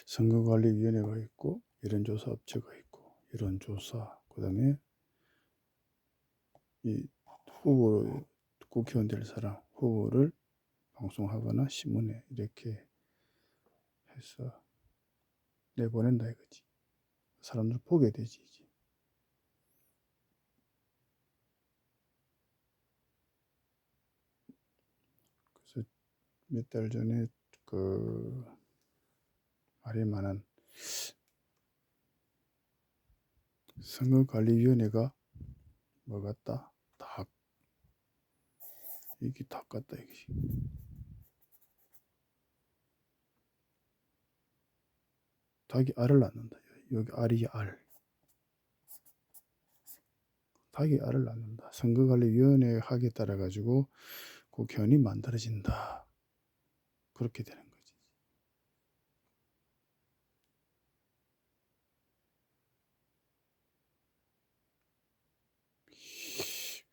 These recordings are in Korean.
선거관리위원회가 있고 여론조사업체가 있고 여론조사, 그다음에 이 후보 국회의원 될 사람 후보를 방송하거나 신문에 이렇게 해서 내보낸다 이거지. 사람들 보게 되지 이제. 그래서 몇 달 전에 그 말이 많은 선거관리위원회가 뭐 같다? 닭. 이게 닭 같다 이게. 닭이 알을 낳는다. 여기 알이 알. 닭이 알을 낳는다. 선거관리위원회 하기에 따라 가지고 국회의원이 만들어진다. 그렇게 되는 거지.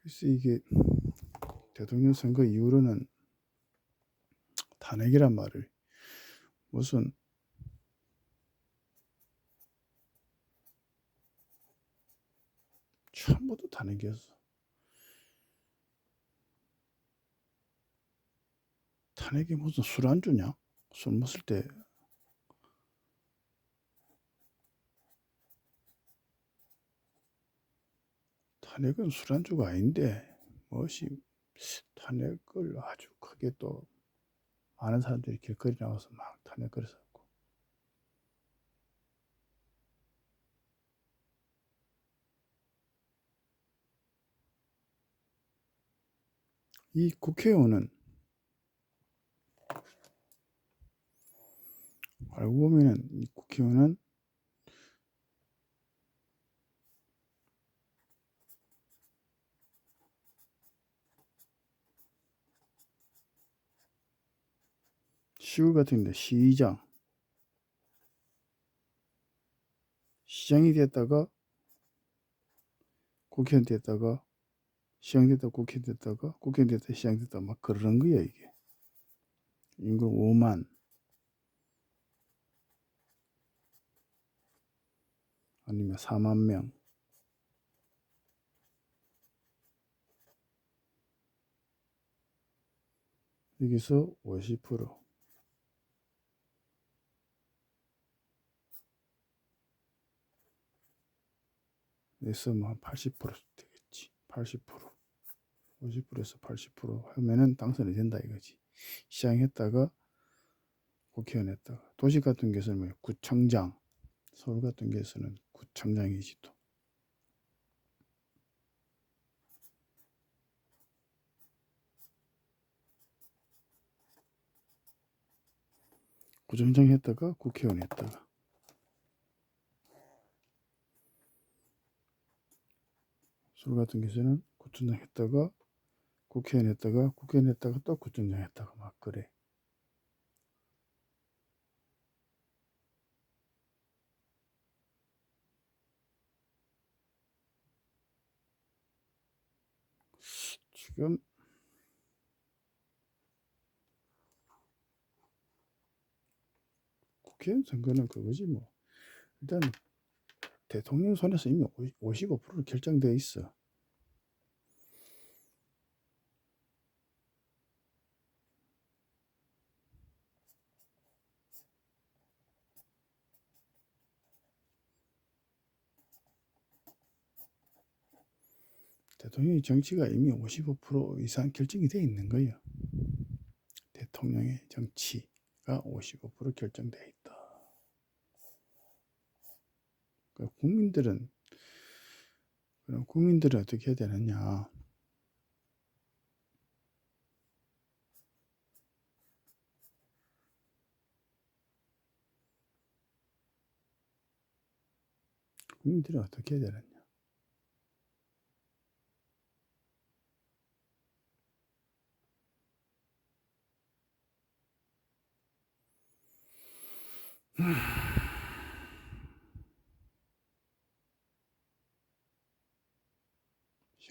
그래서 이게 대통령 선거 이후로는 탄핵이란 말을 무슨 처음부터 탄핵이었어. 탄핵이 무슨 술안주냐? 술 마실 때 탄핵은 술안주가 아닌데 무엇이 탄핵을 아주 크게 또 많은 사람들이 길거리 나와서 막 탄핵을 했었고, 이 국회의원은 알고 보면은 이 국회의원은 시골 같은 데 시장이 됐다가 국회의원 됐다가 시장 됐다가 국회의원 됐다가 국회의원 됐다가 시장 됐다가 막 그러는 거야 이게. 인구 5만 아니면 4만 명. 여기서 50% 그래서 뭐 한 80% 되겠지. 80% 50%에서 80% 하면은 당선이 된다 이거지. 시장했다가 국회의원 했다가 도시 같은 경우에는 뭐 구청장, 서울 같은 경우에는 구청장이지 또. 구청장 했다가 국회의원 했다가 서울 같은 경우에는 구청장 했다가 국회의원 했다가 국회의원 했다가 또 구청장 했다가 막 그래. 지금 국회의원 선거는 그거지 뭐. 일단 대통령 손에서 이미 55% 결정되어 있어. 대통령의 정치가 이미 55% 이상 결정이 되어 있는 거예요. 대통령의 정치가 55% 결정되어 있다. 그러니까 국민들은 어떻게 해야 되느냐? 국민들은 어떻게 해야 되느냐?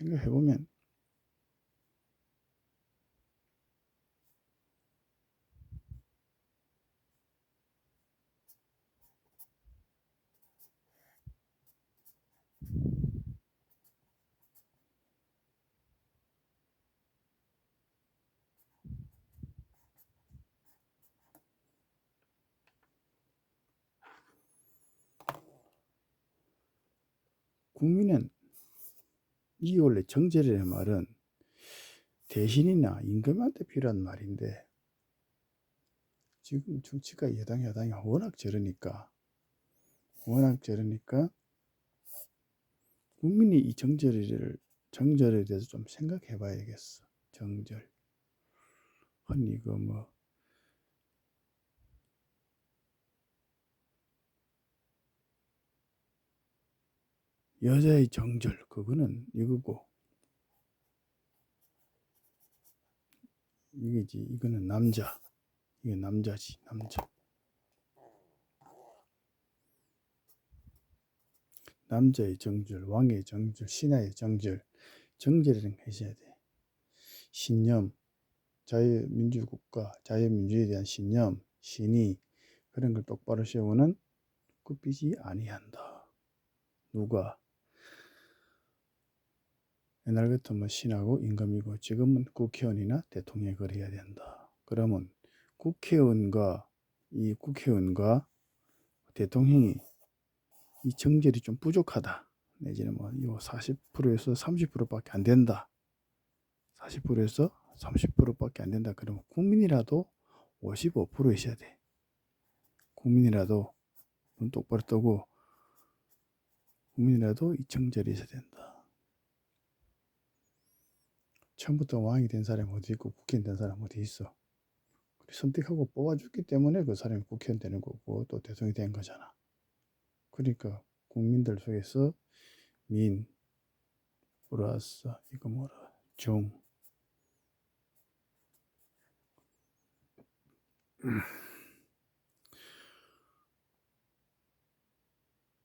생각해보면 국민은 이게 원래 정제라는 말은 대신이나 임금한테 필요한 말인데 지금 정치가 야당이 워낙 저러니까 국민이 이 정절에 대해서 좀 생각해 봐야겠어. 정절. 아니 이거 뭐 여자의 정절 그거는 이거고 이게지 이거는 남자. 이게 남자지 남자. 남자의 정절, 왕의 정절, 신하의 정절, 정절이라는 거 있어야 돼. 신념, 자유민주국가, 자유민주에 대한 신념, 신의 그런 걸 똑바로 세우는 굽히지 아니한다. 누가? 옛날 같으면 신하고 임금이고 지금은 국회의원이나 대통령이 그래야 된다. 그러면 국회의원과 대통령이 이 정절이 좀 부족하다. 내지는 뭐 40%에서 30%밖에 안 된다. 40%에서 30%밖에 안 된다. 그러면 국민이라도 55% 있어야 돼. 국민이라도 눈 똑바로 뜨고 국민이라도 이 정절이 있어야 된다. 처음부터 왕이 된 사람이 어디 있고 국회의원 된 사람이 어디 있어. 선택하고 뽑아줬기 때문에 그 사람이 국회의원 되는 거고 또 대통령이 된 거잖아. 그러니까 국민들 속에서 민 플러스 이거 뭐라 중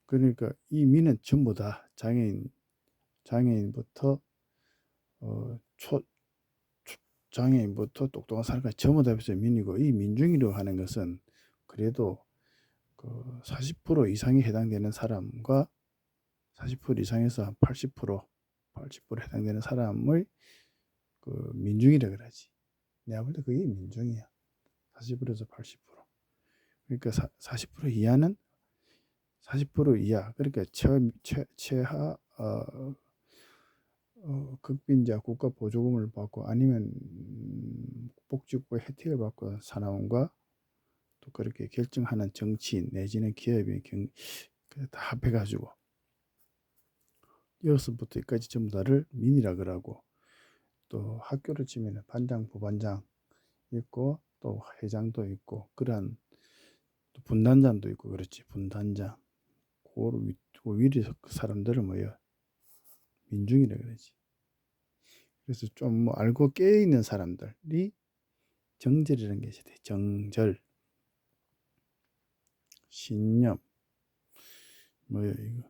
그러니까 이 민은 전부 다 장애인부터 어, 장애인부터 똑똑한 사람까지 전부 다 합해서 민이고, 이 민중이라고 하는 것은 그래도 그 40% 이상이 해당되는 사람과 40% 이상에서 한 80% 해당되는 사람을 그 민중이라 그러지. 내가 볼 때 그게 민중이야. 40%에서 80%. 그러니까 40% 이하는 40% 이하. 그러니까 최하 극빈자 국가 보조금을 받고 아니면 복지국가 혜택을 받고 사나움과 또 그렇게 결정하는 정치인 내지는 기업이 다 합해가지고 여기서부터 여기까지 전부 다를 민이라 그러고, 또 학교를 치면 반장, 부반장 있고 또 회장도 있고 그러한 또 분단장도 있고 그렇지. 분단장 그 위리 그 사람들은 뭐야 민중이라 그러지. 그래서 좀 뭐 알고 깨 있는 사람들이 정절이라는 게 있어야 돼. 정절, 신념, 뭐야 이거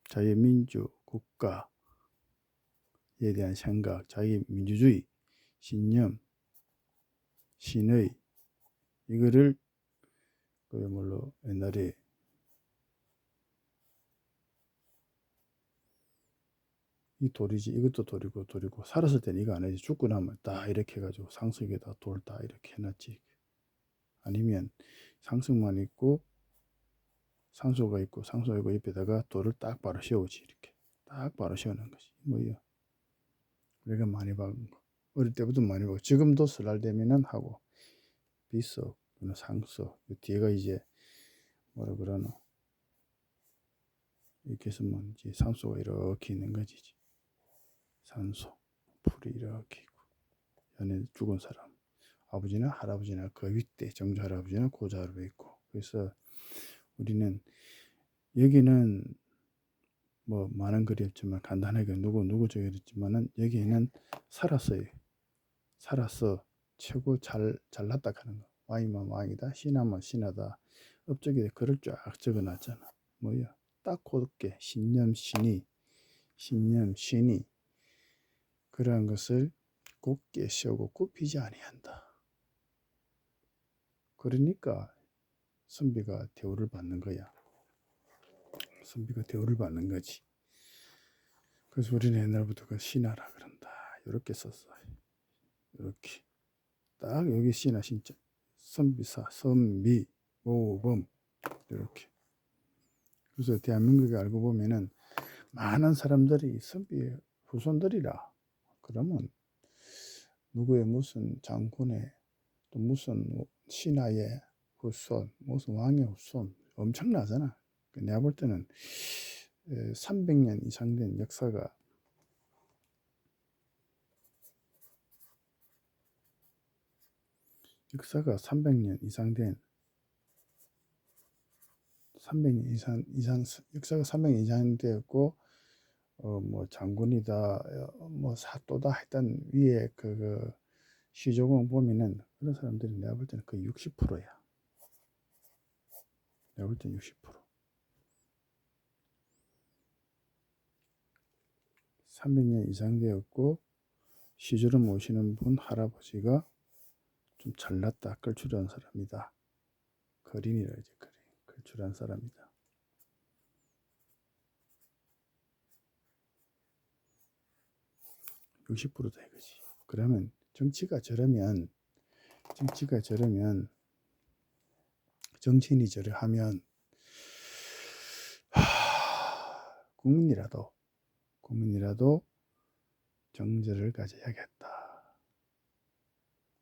자유민주 국가에 대한 생각, 자유민주주의, 신념, 신의, 이거를 그야말로 옛날에 이 돌이지, 이것도 돌이고 살았을 때는 이거 안 해지. 죽고 나면 딱 이렇게 해가지고 상석에다 돌 다 이렇게 해놨지. 아니면 상석만 있고 상소가 있고 옆에다가 돌을 딱 바로 세우지. 이렇게 딱 바로 세우는 것이 뭐야. 우리가 많이 박은 거, 어릴 때부터 많이 박고 지금도 설날 되면은 하고, 비석 또는 상석 뒤에가 이제 뭐라 그러노, 이렇게 해서면 이제 상소가 이렇게 있는 거지. 산소 풀이 이렇게 있고, 연애 죽은 사람 아버지나 할아버지나 그 윗대 정조 할아버지나 고조 할아버지 있고. 그래서 우리는 여기는 뭐 많은 글이 없지만 간단하게 누구 적어졌지만은 여기에는 살았어 최고 잘났다 하는 거. 왕이면 왕이다, 신하면 신하다. 업적에 글을 쫙 적어놨잖아. 뭐야, 딱 곧게 신념 신이 그러한 것을 곧게 세우고 굽히지 아니한다. 그러니까 선비가 대우를 받는 거야. 선비가 대우를 받는 거지. 그래서 우리는 옛날부터 그 신하라 그런다. 이렇게 썼어. 이렇게 딱 여기 신하 신자, 선비사, 선비, 모범 이렇게. 그래서 대한민국에 알고 보면은 많은 사람들이 선비의 후손들이라. 그러면 누구의 무슨 장군의 또 무슨 신하의 후손, 무슨 왕의 후손 엄청나잖아. 내가 볼 때는 300년 이상 된 역사가 300년 이상 된 300년 이상 역사가 300년 이상 되었고, 뭐 장군이다, 뭐 사또다 했던 위에 그 시조공 보면은 그런 사람들이 내가 볼 때는 거의 60%야. 내가 볼 때는 60%. 300년 이상 되었고 시주를 모시는 분 할아버지가 좀 잘났다, 걸출한 사람이다. 거린이라 이제 거린, 걸출한 사람이다. (60%다) 이거지. 그러면 정치가 저러면 정치인이 저러하면 국민이라도 정절을 가져야겠다.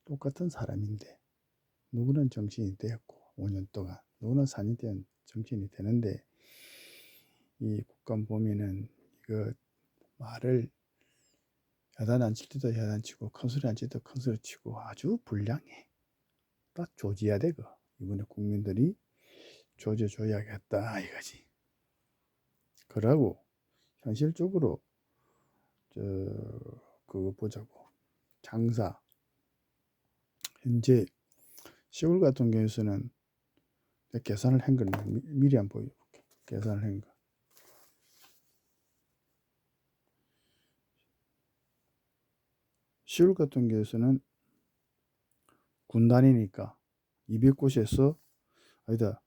똑같은 사람인데 누구는 정치인이 되었고 5년 동안, 누구는 4년 동안 정치인이 되는데, 이 국감 보면은 이거 말을 야단 안 칠 때도 야단 치고 큰 소리 안 칠 때도 큰 소리 치고 아주 불량해. 딱 조져야 되고, 이번에 국민들이 조져줘야겠다 이거지. 그러고 현실적으로 그거 보자고. 장사 현재 시골 같은 경우에서는 계산을 한 걸 미리 한번 보여볼게. 계산을 한 거. 시골 같은 경우에서는 군단이니까 200곳에서 아니다.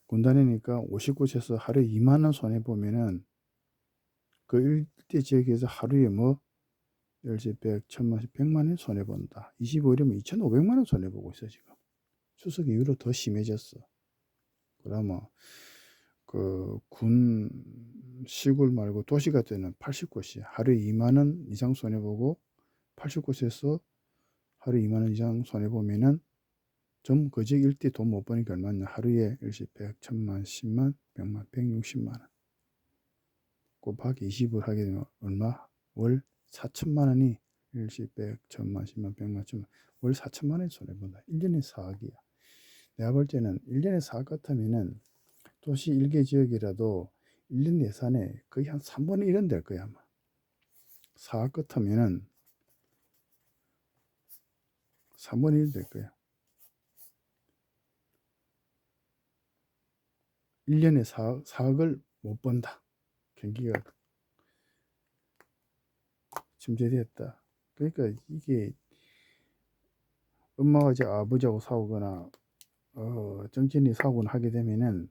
군단이니까 50곳에서 하루에 2만 원 손해 보면은 그 일대 지역에서 하루에 뭐 10, 100, 1000만, 100만 원 손해 본다. 25일이면 2,500만 원 손해 보고 있어 지금. 추석 이후로 더 심해졌어. 그러면 그 군 시골 말고 도시 같은 80곳이 하루에 2만 원 이상 손해 보고 80곳에서 하루에 2만 원 이상 손해 보면은 좀 그 지역 일대 돈 못 버니까 얼마냐? 하루에 10, 100, 1000만, 10만, 100만, 160만 원. 곱하기 20을 하게 되면 얼마? 월 4천만 원이 10, 100, 1000만, 10만, 100만, 1000만 월 4천만 원이 손해본다. 1년에 4억이야. 내가 볼 때는 1년에 4억 같으면은 도시 일개 지역이라도 1년 예산에 거의 한 3분의 1은 될 거야 아마. 4억 같으면은 3분의 1 될 거야. 1년에 4억을 못 번다. 경기가 침체되었다. 그러니까 이게 엄마가 이제 아버지하고 싸우거나 정치인이 싸우거나 하게 되면은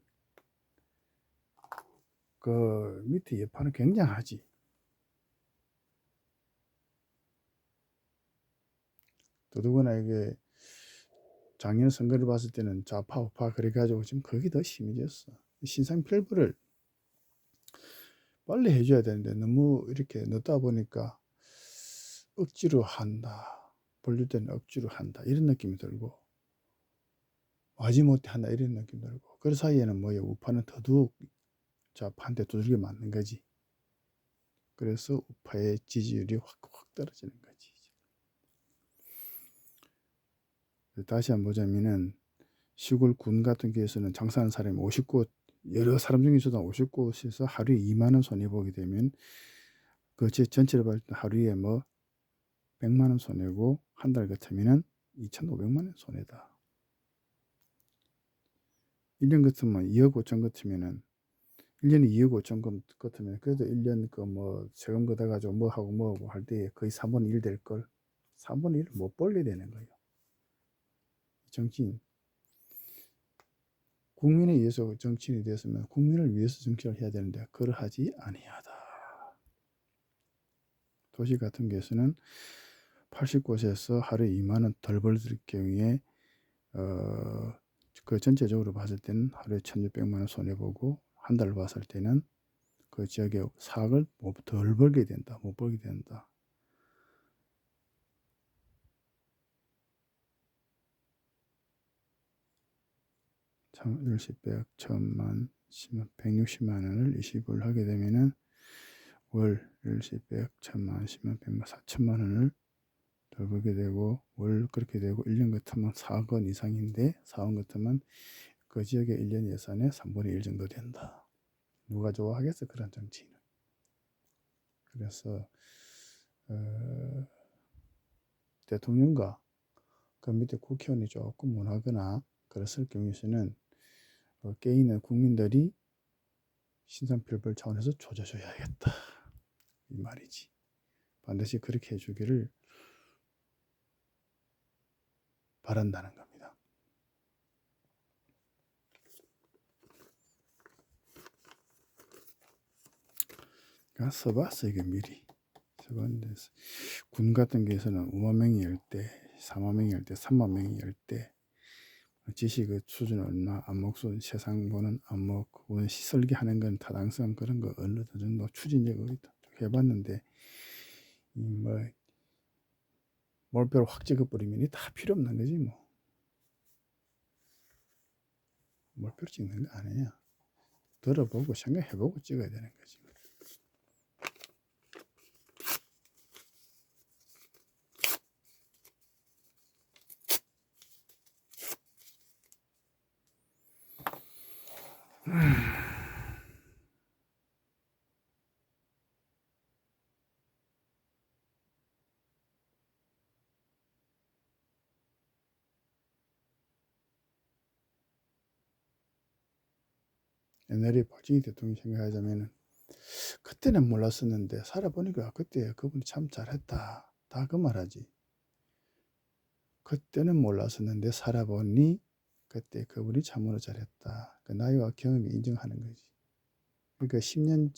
그 밑에 여파는 굉장하지. 더더구나 이게 작년 선거를 봤을 때는 좌파 우파 그래가지고 지금 그게 더 심해졌어. 신상필부를 빨리 해줘야 되는데 너무 이렇게 넣다 보니까 억지로 한다. 볼릴 때는 억지로 한다. 이런 느낌이 들고 마지못해 한다. 이런 느낌 들고 그 사이에는 뭐야 우파는 더더욱 좌파한테 두들겨 맞는 거지. 그래서 우파의 지지율이 확 떨어지는 거지. 다시 한번 보자면은 시골 군 같은 경우에서는 장사하는 사람이 50곳 여러 사람 중에서도 50곳에서 하루에 2만 원 손해 보게 되면 그 전체를 봤을 때 하루에 뭐 100만 원 손해고 한 달 같으면은 2,500만 원 손해다. 1년 같으면 2억 5천 같으면은 1년에 2억 5천 같으면 그래도 1년 그 뭐 세금 걷어 가지고 뭐 하고 할 때 거의 3분의 1 될 걸. 3분의 1을 못 벌게 되는 거예요. 정치인 국민에 의해서 정치인이 되었으면 국민을 위해서 정치를 해야 되는데 그러하지 아니하다. 도시 같은 경우에서는 80곳에서 하루에 2만 원 덜 벌 경우에 그 전체적으로 봤을 때는 하루에 1,600만 원 손해보고 한 달 봤을 때는 그 지역의 사학을 덜 벌게 된다. 못 벌게 된다. 참 10, 100, 1000만, 10만, 160만 원을 20을 하게 되면은 월 10, 100, 1000만, 10만, 100만, 4천만 원을 덜 벌게 되고 월 그렇게 되고 1년 같으면 4억 원 이상인데 4억 같으면 그 지역의 1년 예산의 3분의 1 정도 된다. 누가 좋아하겠어 그런 정치인은. 그래서 대통령과 그 밑에 국회의원이 조금 못하거나 그랬을 경우에는 깨있는 국민들이 신상필벌 차원에서 조져줘야겠다 이 말이지. 반드시 그렇게 해주기를 바란다는 겁니다. 그러니까 써봤어 이게 미리. 써봤는데 군 같은 경우에서는 5만 명이 열 때, 4만 명이 열 때, 3만 명이 열 때 지식의 수준 얼마, 안목 수준, 세상 보는 안목, 설계하는 건 타당성 그런 거 어느 정도 추진력을 해봤는데 뭐 몰표를 확 찍어버리면 다 필요 없는 거지 뭐. 몰표를 찍는 거 아니야. 들어보고 생각해보고 찍어야 되는 거지. 옛날에 박정희 대통령 생각하자면은 그때는 몰랐었는데 살아보니까 그때 그분이 참 잘했다. 다 그 말하지. 그때는 몰랐었는데 살아보니 그때 그분이 참으로 잘했다. 그 나이와 경험이 인정하는 거지. 그러니까 10년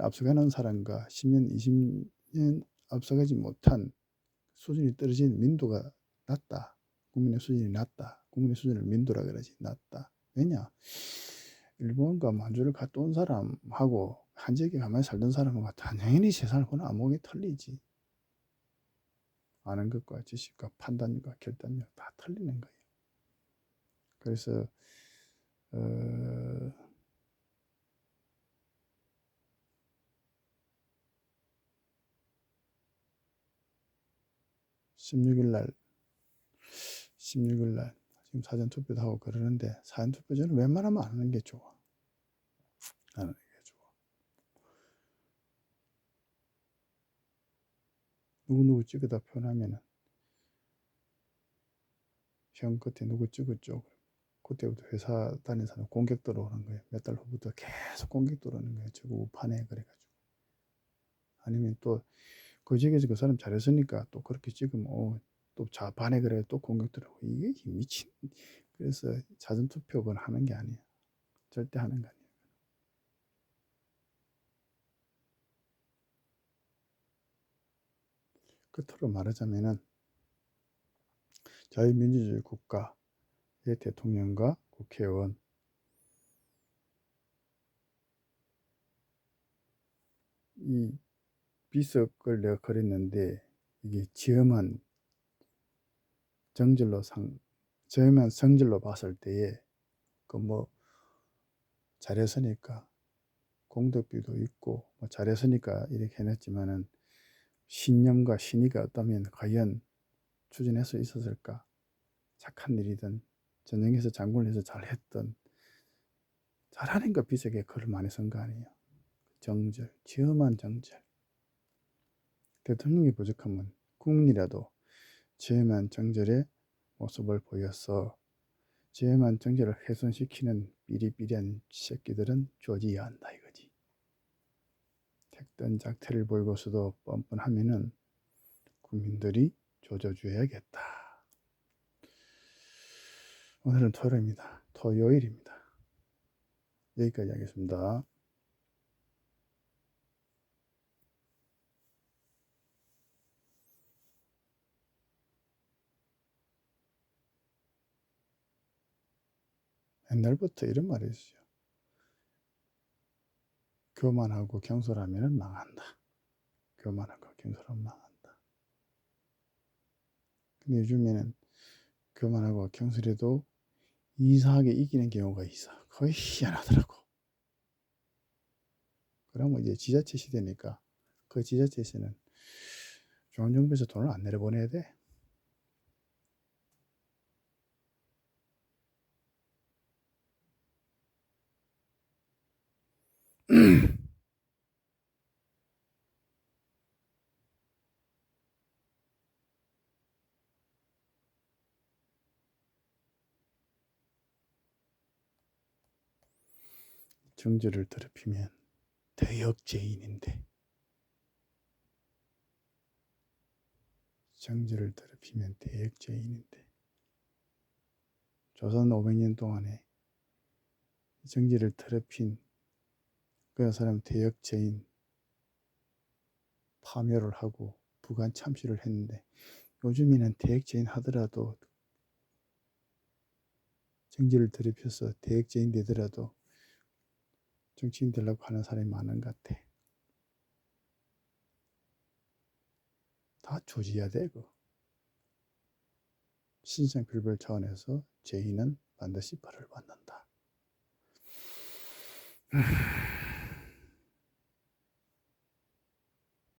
앞서가는 사람과 10년, 20년 앞서가지 못한 수준이 떨어진 민도가 낮다. 국민의 수준이 낮다. 국민의 수준을 민도라 그러지. 낮다. 왜냐? 일본과 만주를 갔다 온 사람하고 한 지역에 가만히 살던 사람하고 당연히 세상을 보는 안목이 틀리지. 아는 것과 지식과 판단력과 결단력 다 틀리는 거예요. 그래서 16일 날 지금 사전투표도 하고 그러는데 사전투표 저는 웬만하면 안 하는 게 좋아. 안 하는 게 좋아. 누구 찍어다 표현하면은 형 끝에 누구 찍었죠. 그때부터 회사 다니는 사람 공격 들어오는 거예요. 몇 달 후부터 계속 공격 들어오는 거예요. 저거 우판에 그래가지고. 아니면 또 그 지역에서 그 사람 잘했으니까 또 그렇게 찍으면 또 반에 그래 또 공격 들어오고 이게 미친. 그래서 사전투표 그건 하는 게 아니야. 절대 하는 거 아니야. 끝으로 말하자면은 자유민주주의 국가의 대통령과 국회의원 이 비석을 내가 그렸는데 이게 저만 성질로 봤을 때에 그 뭐 잘했으니까 공덕비도 있고 뭐 잘했으니까 이렇게 해냈지만은 신념과 신의가 없다면 과연 추진할 수 있었을까? 착한 일이든 전쟁에서 장군을 해서 잘했던 잘하는 거 비석에 글을 많이 쓴 거 아니에요. 정절, 지엄한 정절. 대통령이 부족하면 국민이라도 지엄한 정절의 모습을 보여서 지엄한 정절을 훼손시키는 삐리삐리한 새끼들은 조지야 한다 이거지. 택던 작태를 보이고서도 뻔뻔하면은 국민들이 조져줘야겠다. 오늘은 토요일입니다. 여기까지 하겠습니다. 옛날부터 이런 말이 있어요. 교만하고 경솔하면 망한다. 교만하고 경솔하면 망한다. 근데 요즘에는 교만하고 경솔해도 이상하게 이기는 경우가 있어. 거의 희한하더라고. 그러면 이제 지자체 시대니까 그 지자체에서는 중앙정부에서 돈을 안 내려보내야 돼. 정절을 더럽히면 대역죄인인데 정절을 더럽히면 대역죄인인데 조선 500년 동안에 정절을 더럽힌 그 사람 대역죄인 파멸을 하고 부관 참시를 했는데 요즘에는 대역죄인 하더라도 정절을 더럽혀서 대역죄인 되더라도 정치인 되려고 하는 사람이 많은 것 같아. 다 조지해야 되고 신상필벌 차원에서 죄인은 반드시 벌을 받는다.